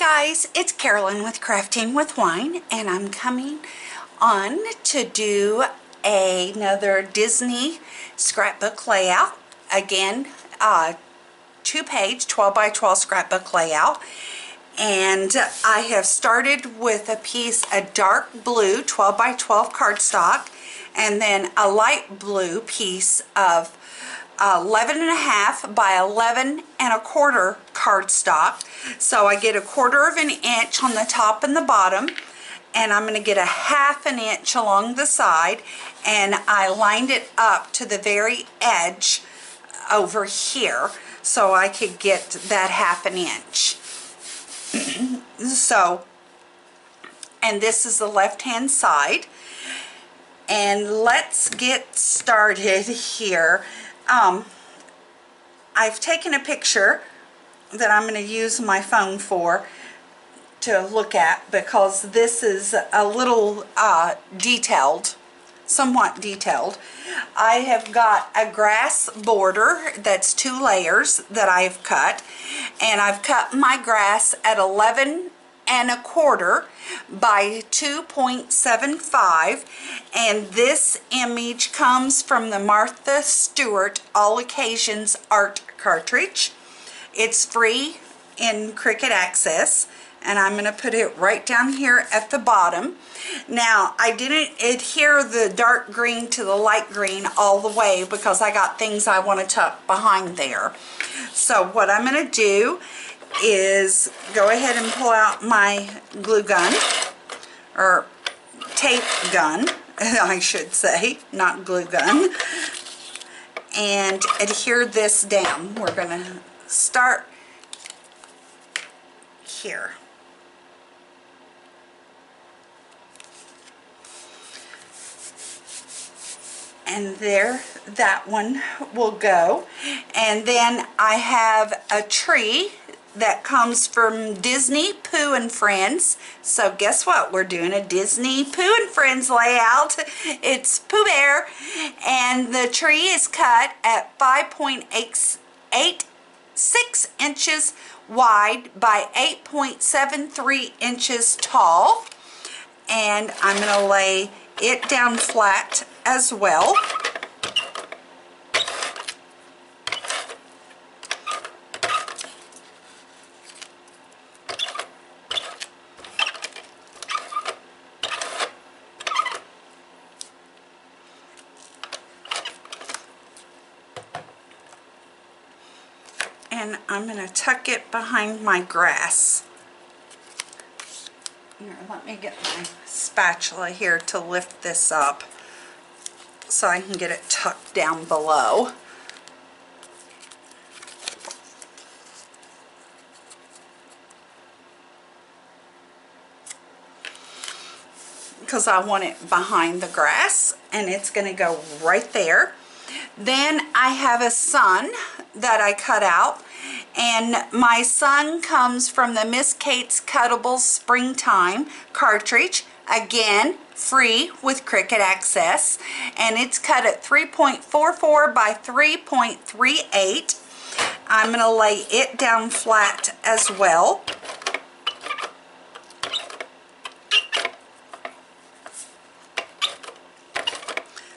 guys, it's Carolyn with Crafting with Wine, and I'm coming on to do another Disney scrapbook layout. Again, 2-page 12 by 12 scrapbook layout. And I have started with a piece of dark blue 12 by 12 cardstock, and then a light blue piece of 11.5 by 11.25 cardstock. So I get 1/4 inch on the top and the bottom, and I'm going to get 1/2 inch along the side, and I lined it up to the very edge over here so I could get that 1/2 inch. So, and this is the left hand side, and let's get started here. I've taken a picture that I'm going to use my phone for to look at, because this is a little detailed, somewhat detailed. I have got a grass border that's 2 layers that I've cut, and I've cut my grass at 11.25 by 2.75, and this image comes from the Martha Stewart All Occasions art cartridge. It's free in Cricut Access, and I'm going to put it right down here at the bottom. Now, I didn't adhere the dark green to the light green all the way because I got things I want to tuck behind there. So what I'm going to do is go ahead and pull out my glue gun, or tape gun, I should say, not glue gun, and adhere this down. We're going to start here. And there, that one will go. And then I have a tree that comes from Disney Pooh and Friends. So guess what? We're doing a Disney Pooh and Friends layout. It's Pooh Bear, and the tree is cut at 5.86 inches wide by 8.73 inches tall. And I'm going to lay it down flat as well. And I'm going to tuck it behind my grass. Here, let me get my spatula here to lift this up so I can get it tucked down below. Because I want it behind the grass, and it's going to go right there. Then I have a sun that I cut out, and my sun comes from the Miss Kate's Cuttables Springtime cartridge, again free with Cricut Access, and it's cut at 3.44 by 3.38. I'm going to lay it down flat as well.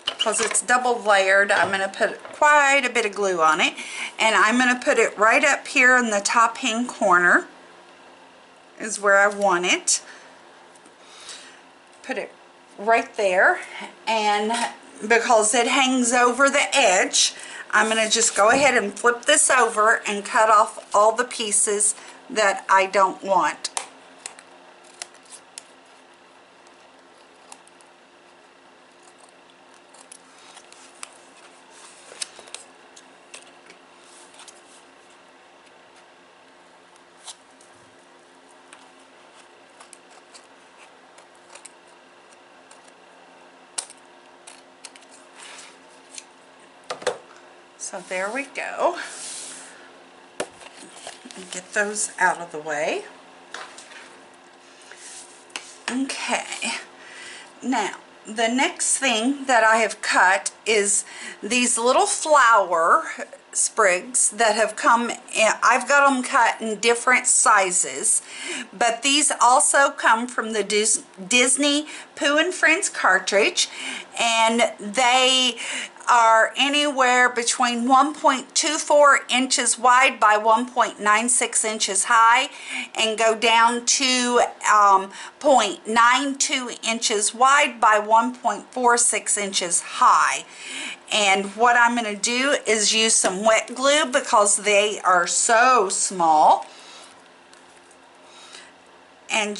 Because it's double layered, I'm going to put quite a bit of glue on it, and I'm going to put it right up here in the top hand corner is where I want it. Put it right there, and because it hangs over the edge, I'm going to just go ahead and flip this over and cut off all the pieces that I don't want. So there we go. Get those out of the way. Okay. Now, the next thing that I have cut is these little flower sprigs that have come in. I've got them cut in different sizes, but these also come from the Disney Pooh and Friends cartridge, and they are anywhere between 1.24 inches wide by 1.96 inches high, and go down to 0.92 inches wide by 1.46 inches high. And what I'm going to do is use some wet glue because they are so small. And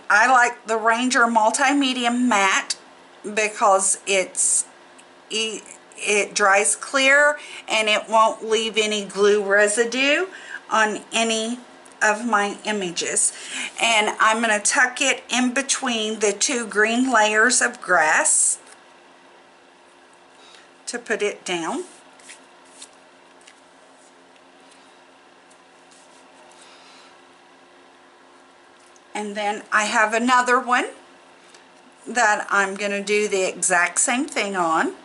I like the Ranger Multi-Medium Matte because it dries clear and it won't leave any glue residue on any of my images. And I'm going to tuck it in between the two green layers of grass to put it down. And then I have another one that I'm going to do the exact same thing on.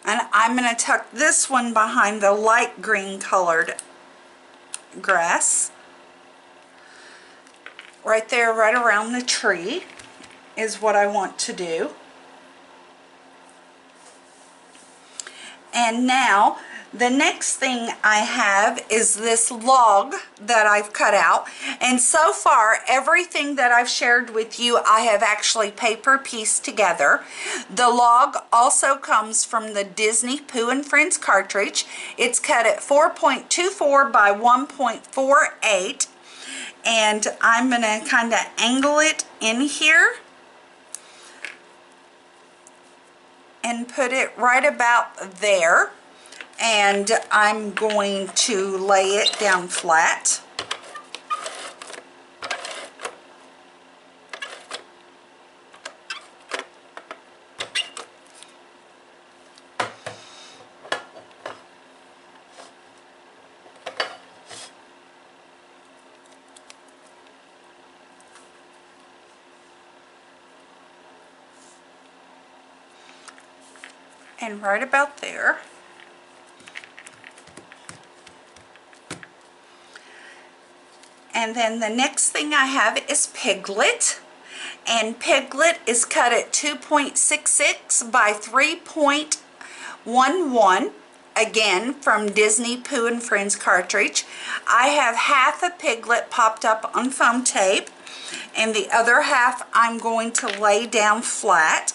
And I'm going to tuck this one behind the light green colored grass. Right there, right around the tree is what I want to do. And now the next thing I have is this log that I've cut out, and so far everything that I've shared with you I have actually paper pieced together. The log also comes from the Disney Pooh and Friends cartridge. It's cut at 4.24 by 1.48, and I'm going to kind of angle it in here and put it right about there, and I'm going to lay it down flat. And right about there. And then the next thing I have is Piglet. And Piglet is cut at 2.66 by 3.11, again from Disney Pooh and Friends cartridge. I have half a Piglet popped up on foam tape, and the other half I'm going to lay down flat.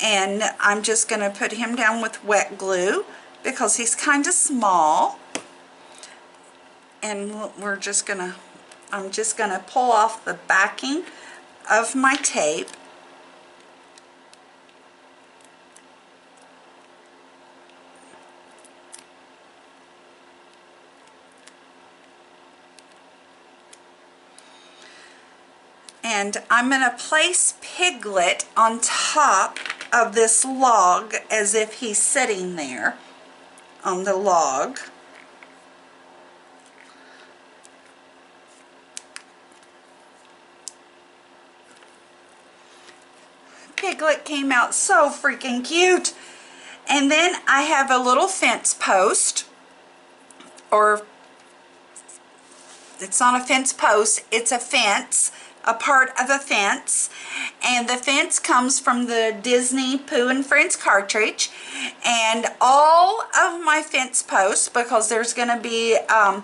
And I'm just going to put him down with wet glue because he's kind of small. And I'm just going to pull off the backing of my tape. And I'm going to place Piglet on top of this log as if he's sitting there on the log. Piglet came out so freaking cute. And then I have a little fence post, or it's not a fence post, it's a fence, a part of a fence, and the fence comes from the Disney Pooh and Friends cartridge. And all of my fence posts, because there's going to be a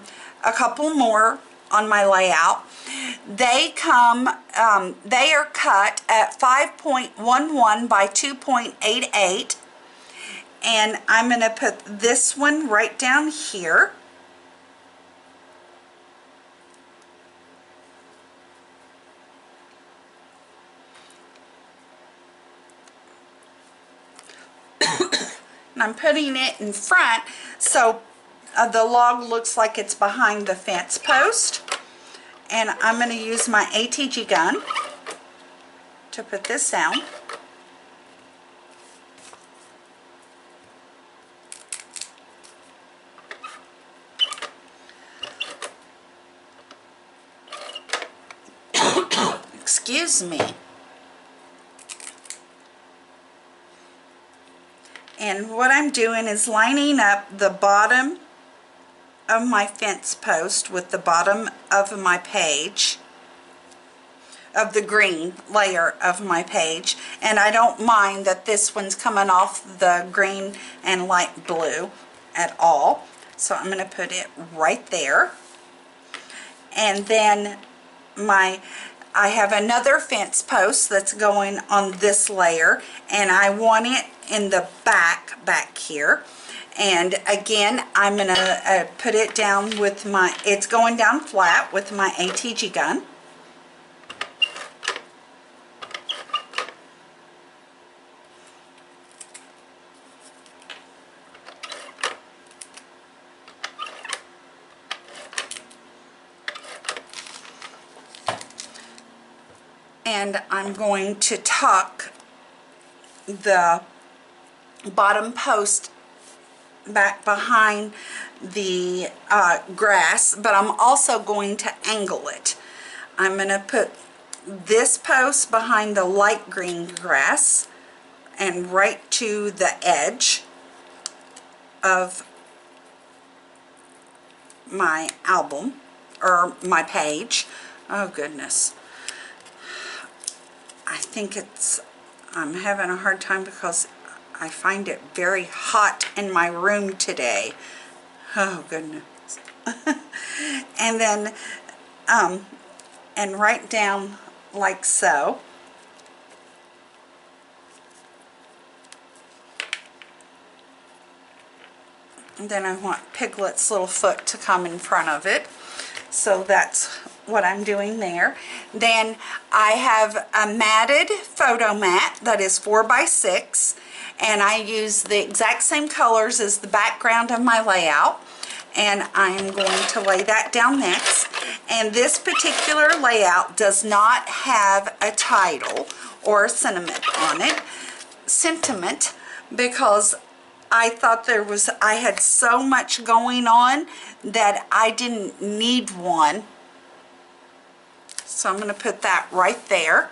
couple more on my layout, they are cut at 5.11 by 2.88, and I'm going to put this one right down here. And I'm putting it in front so the log looks like it's behind the fence post. And I'm going to use my ATG gun to put this down. excuse me. And what I'm doing is lining up the bottom of my fence post with the bottom of my page, of the green layer of my page. And I don't mind that this one's coming off the green and light blue at all. So I'm going to put it right there. And then I have another fence post that's going on this layer, and I want it in the back here. And again, I'm going to put it down with it's going down flat with my ATG gun. And I'm going to tuck the bottom post back behind the grass, but I'm also going to angle it. I'm going to put this post behind the light green grass and right to the edge of my album, or my page. Oh goodness. I think I'm having a hard time because I find it very hot in my room today. Oh goodness. And then, and right down like so. And then I want Piglet's little foot to come in front of it. So that's what I'm doing there. Then I have a matted photo mat that is 4x6, and I use the exact same colors as the background of my layout, and I'm going to lay that down next. And this particular layout does not have a title or a sentiment on it, because I thought I had so much going on that I didn't need one. So I'm going to put that right there.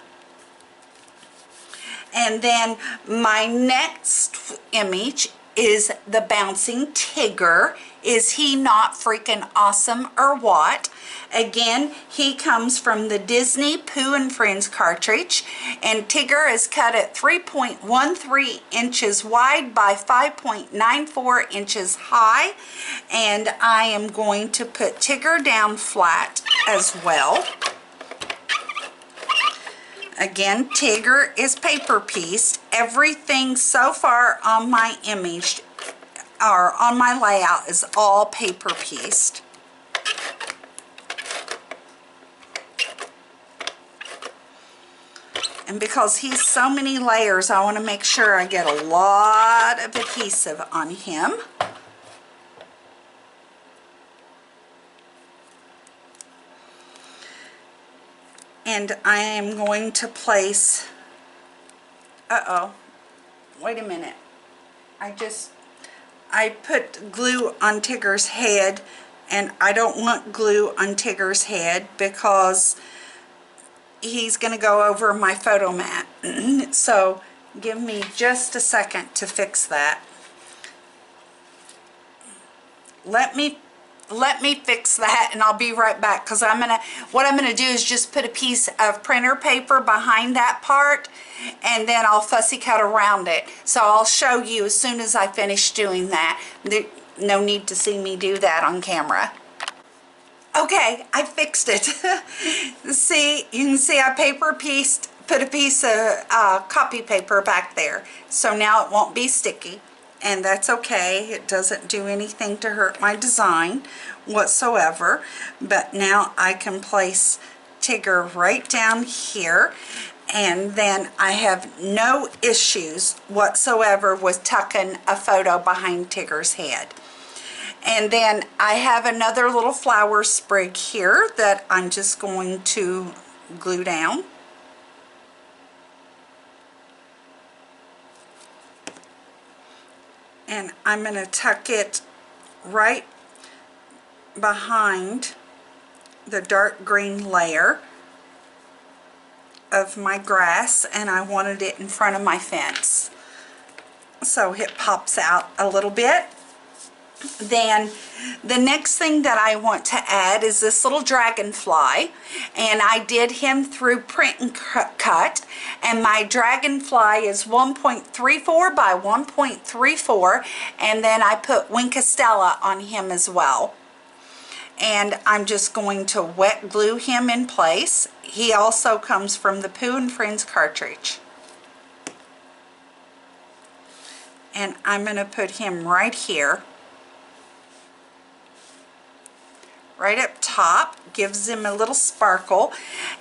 And then my next image is the bouncing Tigger. Is he not freaking awesome or what? Again, he comes from the Disney Pooh and Friends cartridge, and Tigger is cut at 3.13 inches wide by 5.94 inches high, and I am going to put Tigger down flat as well. Again, Tigger is paper pieced. Everything so far on my image or on my layout is all paper pieced. And because he's so many layers, I want to make sure I get a lot of adhesive on him. And I am going to place, wait a minute. I put glue on Tigger's head, and I don't want glue on Tigger's head because he's going to go over my photo mat. So give me just a second to fix that. Let me fix that, and I'll be right back, because what I'm gonna do is just put a piece of printer paper behind that part, and then I'll fussy cut around it. So I'll show you as soon as I finish doing that. No need to see me do that on camera. Okay, I fixed it. See, you can see I put a piece of copy paper back there, so now it won't be sticky. And that's okay. It doesn't do anything to hurt my design whatsoever. But now I can place Tigger right down here, and then I have no issues whatsoever with tucking a photo behind Tigger's head. And then I have another little flower sprig here that I'm just going to glue down. And I'm going to tuck it right behind the dark green layer of my grass, and I wanted it in front of my fence. So it pops out a little bit. Then the next thing that I want to add is this little dragonfly, and I did him through print and cut, and my dragonfly is 1.34 by 1.34, and then I put Winkostella on him as well. And I'm just going to wet glue him in place. He also comes from the Pooh and Friends cartridge. And I'm going to put him right here. Right up top, gives him a little sparkle.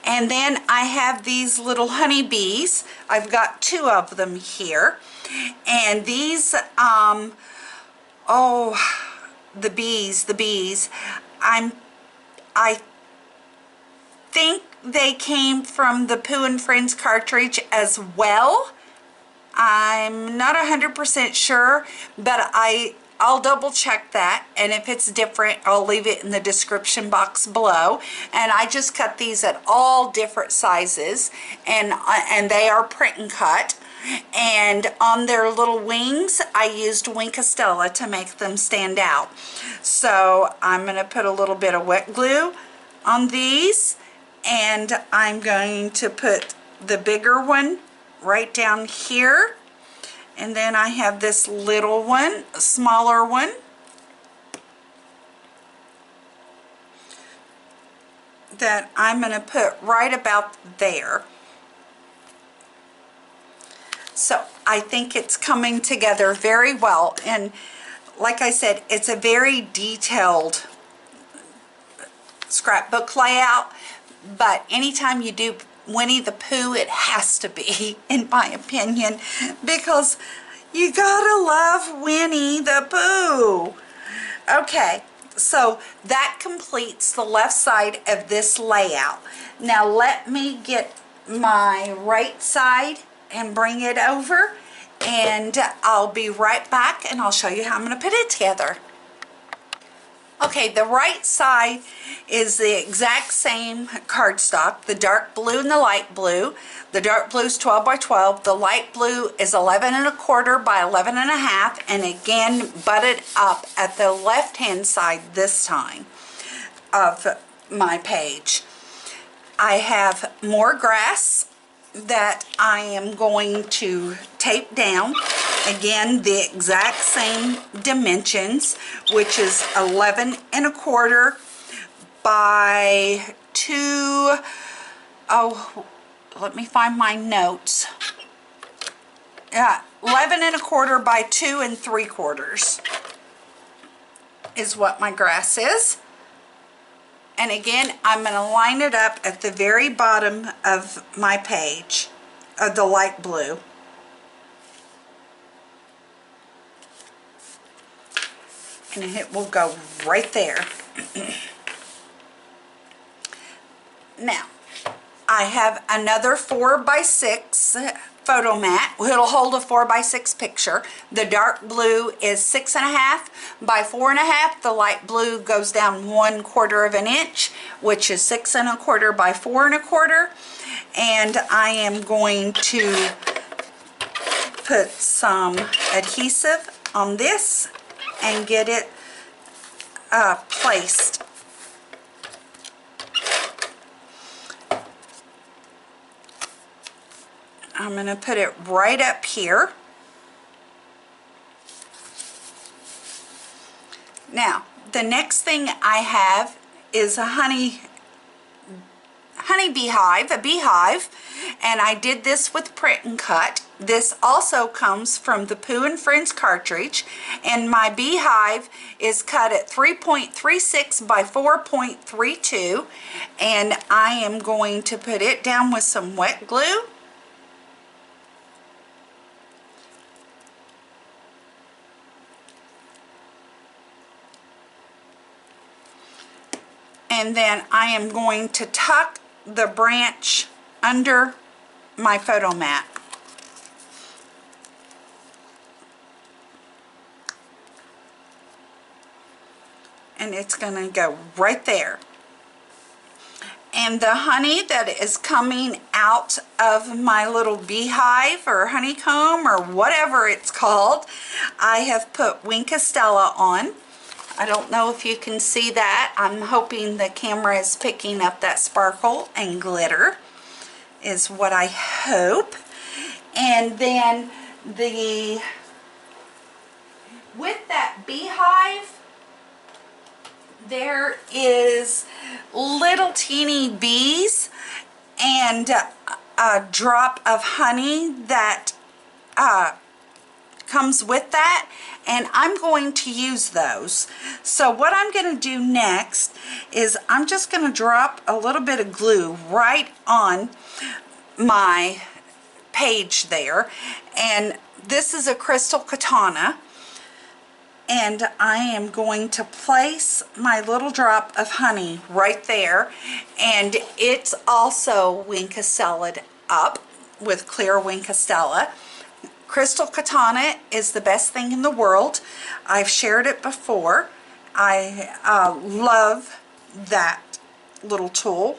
And then I have these little honeybees. I've got 2 of them here. And these, oh, the bees. I think they came from the Pooh and Friends cartridge as well. I'm not 100% sure, but I'll double check that, and if it's different, I'll leave it in the description box below. And I just cut these at all different sizes, and they are print and cut. And on their little wings, I used Winkostella to make them stand out. So I'm going to put a little bit of wet glue on these, and I'm going to put the bigger one right down here. And then I have this little one, a smaller one. That I'm going to put right about there. So I think it's coming together very well, and like I said, it's a very detailed scrapbook layout, but anytime you do Winnie the Pooh, it has to be, in my opinion, because you gotta love Winnie the Pooh. Okay, so that completes the left side of this layout. Now let me get my right side and bring it over, and I'll be right back and I'll show you how I'm going to put it together. Okay, the right side is the exact same cardstock, the dark blue and the light blue. The dark blue is 12 by 12, the light blue is 11 1/4 by 11 1/2, and again butted up at the left hand side this time of my page. I have more grass that I am going to tape down. Again, the exact same dimensions, which is 11 1/4 by 2, oh, let me find my notes. 11 1/4 by 2 3/4 is what my grass is. And again, I'm going to line it up at the very bottom of my page, of the light blue. And it will go right there. Now, I have another 4 by 6 photo mat. It'll hold a 4 by 6 picture. The dark blue is 6 1/2 by 4 1/2. The light blue goes down 1/4 of an inch, which is 6 1/4 by 4 1/4. And I am going to put some adhesive on this and get it placed. I'm going to put it right up here. Now, the next thing I have is a honey beehive, a beehive, and I did this with print and cut. This also comes from the Pooh and Friends cartridge, and my beehive is cut at 3.36 by 4.32, and I am going to put it down with some wet glue. And then I am going to tuck the branch under my photo mat. And it's going to go right there. And the honey that is coming out of my little beehive or honeycomb or whatever it's called, I have put Wink Stella on. I don't know if you can see that. I'm hoping the camera is picking up that sparkle and glitter, is what I hope. And then with that beehive, there is little teeny bees and a drop of honey that comes with that, and I'm going to use those. So what I'm going to do next is I'm just going to drop a little bit of glue right on my page there, and this is a crystal katana, and I am going to place my little drop of honey right there, and it's also Wink Stellaed up with clear Wink Stella. Crystal katana is the best thing in the world. I've shared it before. I love that little tool.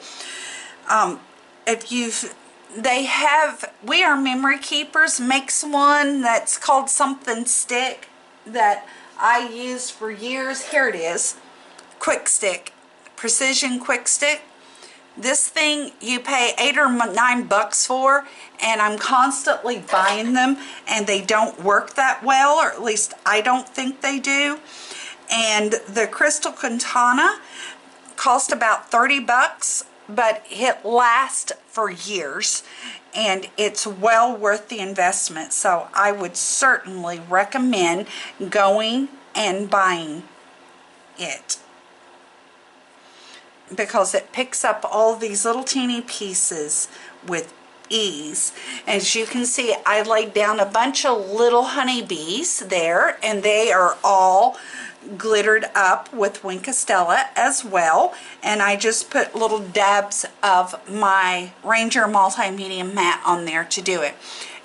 We Are Memory Keepers makes one that's called something stick that I used for years. Here it is, Quick Stick, Precision Quick Stick. This thing you pay $8 or $9 for, and I'm constantly buying them, and they don't work that well, or at least I don't think they do. And the crystal katana cost about $30, but it lasts for years, and it's well worth the investment. So I would certainly recommend going and buying it, because it picks up all these little teeny pieces with ease. As you can see, I laid down a bunch of little honeybees there, and they are all glittered up with Wink Stella as well. And I just put little dabs of my Ranger Multimedia Matte on there to do it.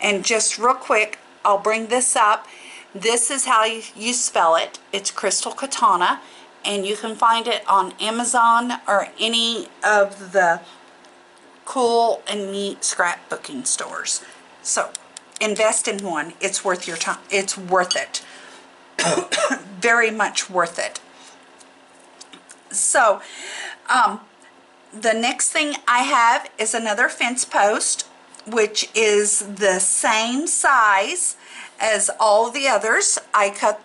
And just real quick, I'll bring this up. This is how you spell it. It's Crystal Katana, and you can find it on Amazon or any of the cool and neat scrapbooking stores. So invest in one. It's worth your time. It's worth it. Very much worth it. So the next thing I have is another fence post, which is the same size as all the others. I cut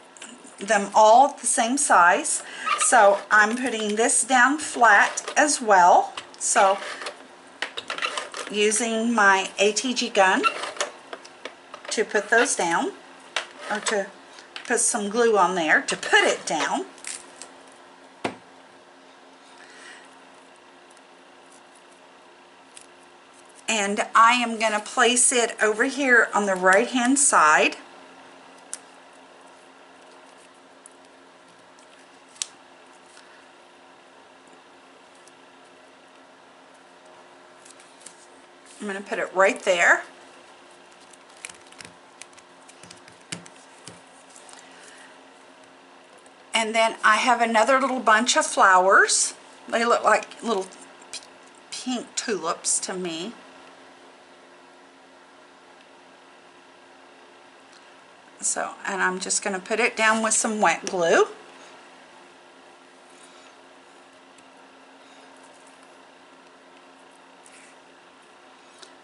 them all the same size. So I'm putting this down flat as well. So using my ATG gun to put those down, or to put some glue on there to put it down. And I am going to place it over here on the right hand side. I'm going to put it right there. And then I have another little bunch of flowers. They look like little pink tulips to me. So, and I'm just going to put it down with some wet glue.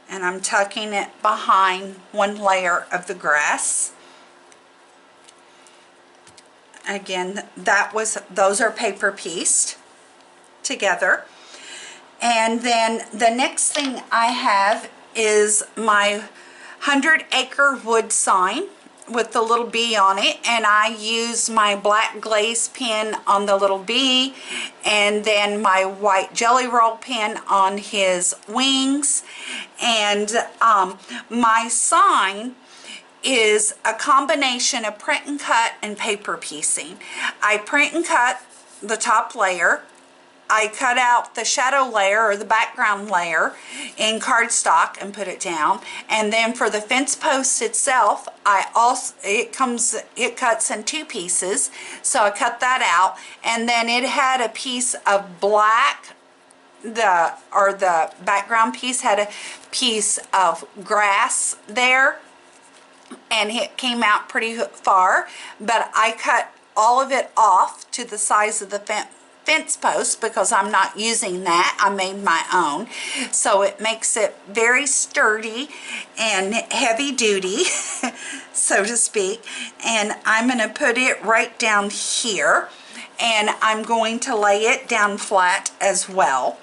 And I'm tucking it behind one layer of the grass. Again, those are paper pieced together. And then the next thing I have is my 100-acre wood sign with the little bee on it, and I use my black glaze pen on the little bee, and then my white jelly roll pen on his wings. And my sign is a combination of print and cut and paper piecing. I print and cut the top layer. I cut out the shadow layer or the background layer in cardstock and put it down. And then for the fence post itself, it cuts in two pieces, so I cut that out. And then it had a piece of black the background piece had a piece of grass there, and it came out pretty far, but I cut all of it off to the size of the fence post because I'm not using that. I made my own, so it makes it very sturdy and heavy duty so to speak. And I'm going to put it right down here, and I'm going to lay it down flat as well.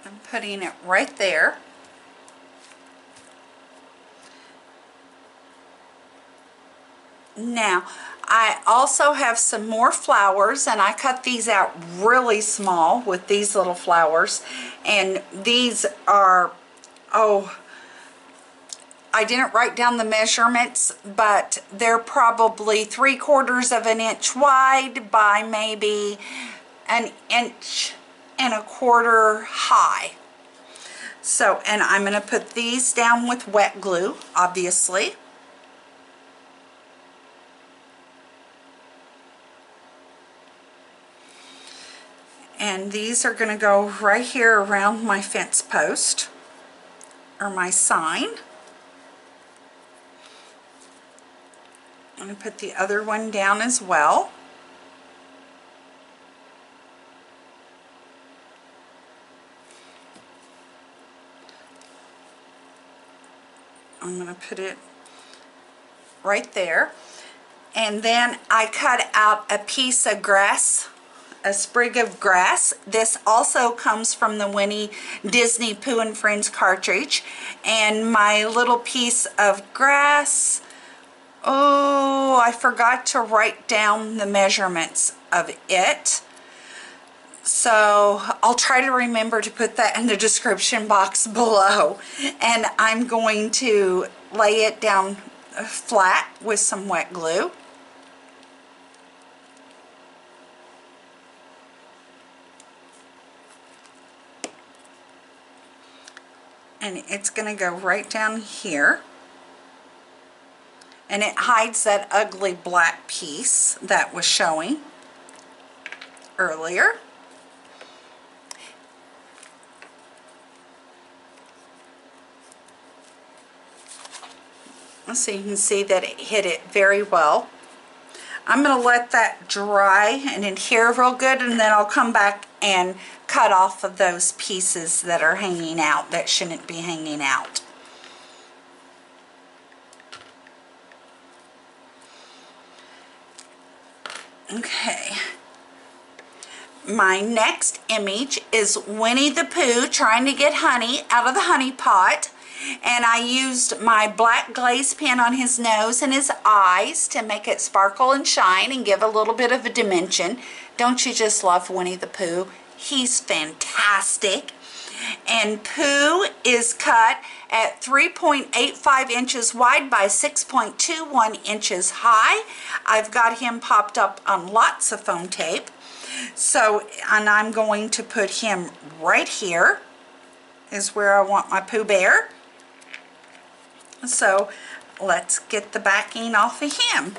I'm putting it right there. Now, I also have some more flowers, and I cut these out really small with these little flowers. And these are, oh, I didn't write down the measurements, but they're probably 3/4 of an inch wide by maybe an inch and a quarter high. So, and I'm going to put these down with wet glue, obviously. And these are going to go right here around my fence post, or my sign. I'm going to put the other one down as well. I'm going to put it right there. And then I cut out a piece of grass, a sprig of grass. This also comes from the Winnie Disney Pooh and Friends cartridge. And my little piece of grass, oh, I forgot to write down the measurements of it. So I'll try to remember to put that in the description box below. And I'm going to lay it down flat with some wet glue. And it's going to go right down here. And it hides that ugly black piece that was showing earlier. So you can see that it hit it very well. I'm going to let that dry and adhere real good, and then I'll come back and cut off of those pieces that are hanging out that shouldn't be hanging out. Okay. My next image is Winnie the Pooh trying to get honey out of the honey pot. And I used my black glaze pen on his nose and his eyes to make it sparkle and shine and give a little bit of a dimension. Don't you just love Winnie the Pooh? He's fantastic. And Pooh is cut at 3.85 inches wide by 6.21 inches high. I've got him popped up on lots of foam tape. So, and I'm going to put him right here is where I want my Pooh Bear. So let's get the backing off of him.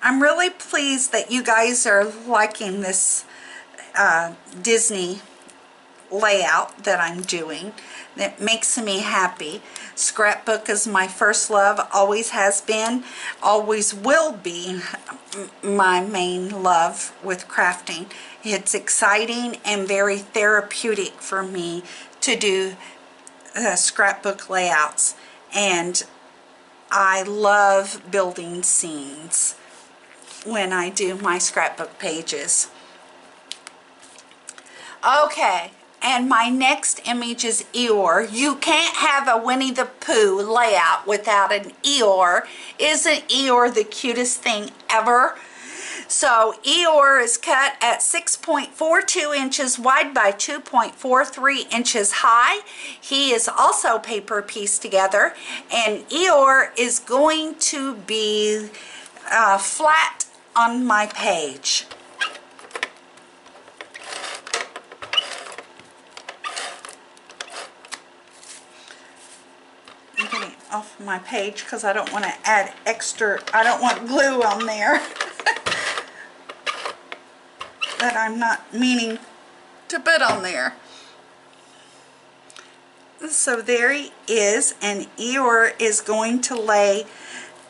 I'm really pleased that you guys are liking this Disney layout that I'm doing. That makes me happy. Scrapbook is my first love, always has been, always will be my main love with crafting. It's exciting and very therapeutic for me to do scrapbook layouts, and I love building scenes when I do my scrapbook pages. Okay. And my next image is Eeyore. You can't have a Winnie the Pooh layout without an Eeyore. Isn't Eeyore the cutest thing ever? So Eeyore is cut at 6.42 inches wide by 2.43 inches high. He is also paper pieced together, and Eeyore is going to be flat on my page. I'm getting off my page because I don't want to add extra, I don't want glue on there that I'm not meaning to put on there. So there he is, and Eeyore is going to lay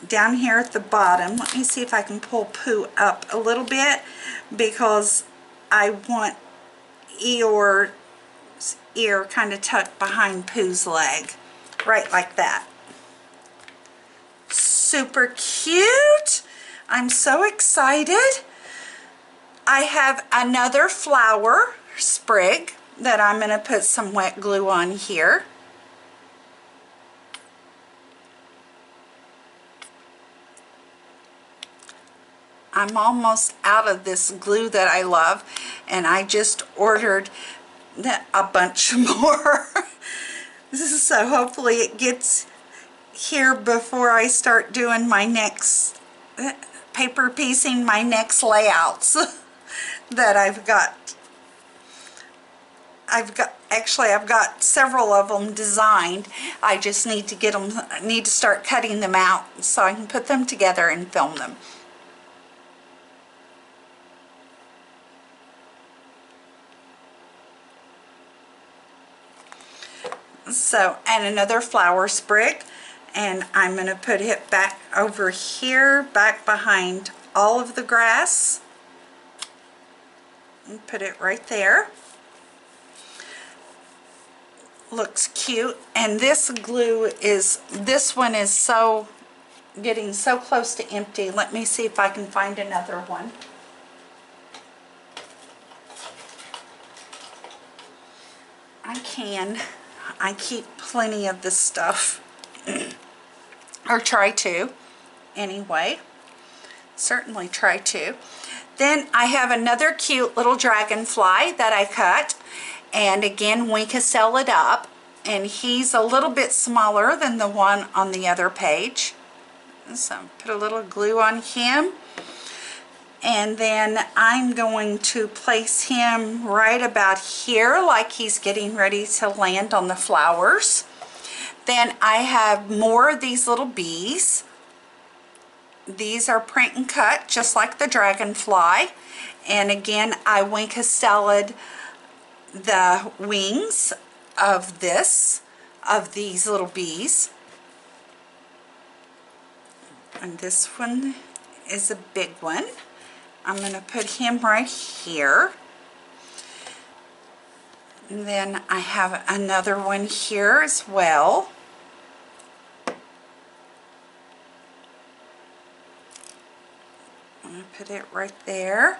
down here at the bottom. Let me see if I can pull Pooh up a little bit, because I want Eeyore's ear kind of tucked behind Pooh's leg. Right like that. Super cute. I'm so excited. I have another flower sprig that I'm going to put some wet glue on here. I'm almost out of this glue that I love, and I just ordered a bunch more. So hopefully it gets here before I start doing my next paper piecing, my next layouts that I've got. Actually I've got several of them designed. I just need to get them, need to start cutting them out so I can put them together and film them. So, and another flower sprig, and I'm going to put it back over here, back behind all of the grass, and put it right there. Looks cute. And this glue is, this one is so, getting so close to empty. Let me see if I can find another one. I can. I keep plenty of this stuff, or try to, anyway, certainly try to. Then I have another cute little dragonfly that I cut, and again we can sell it up, and he's a little bit smaller than the one on the other page. So put a little glue on him. And then I'm going to place him right about here, like he's getting ready to land on the flowers. Then I have more of these little bees. These are print and cut, just like the dragonfly. And again, I wing castelled the wings of these little bees. And this one is a big one. I'm going to put him right here. And then I have another one here as well. I'm going to put it right there.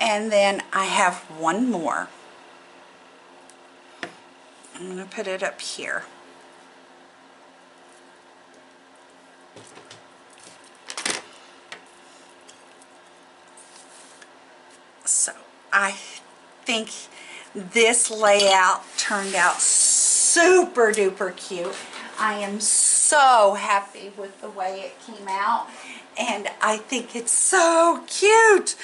And then I have one more. I'm going to put it up here. So I think this layout turned out super duper cute. I am so happy with the way it came out, and I think it's so cute.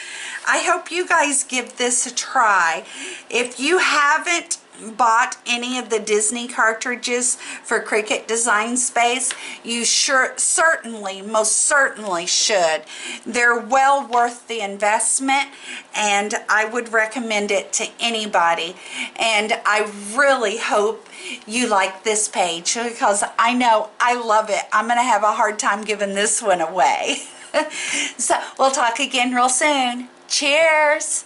I hope you guys give this a try. If you haven't bought any of the Disney cartridges for Cricut Design Space, you certainly, most certainly should. They're well worth the investment, and I would recommend it to anybody. And I really hope you like this page, because I know I love it. I'm going to have a hard time giving this one away. So we'll talk again real soon. Cheers!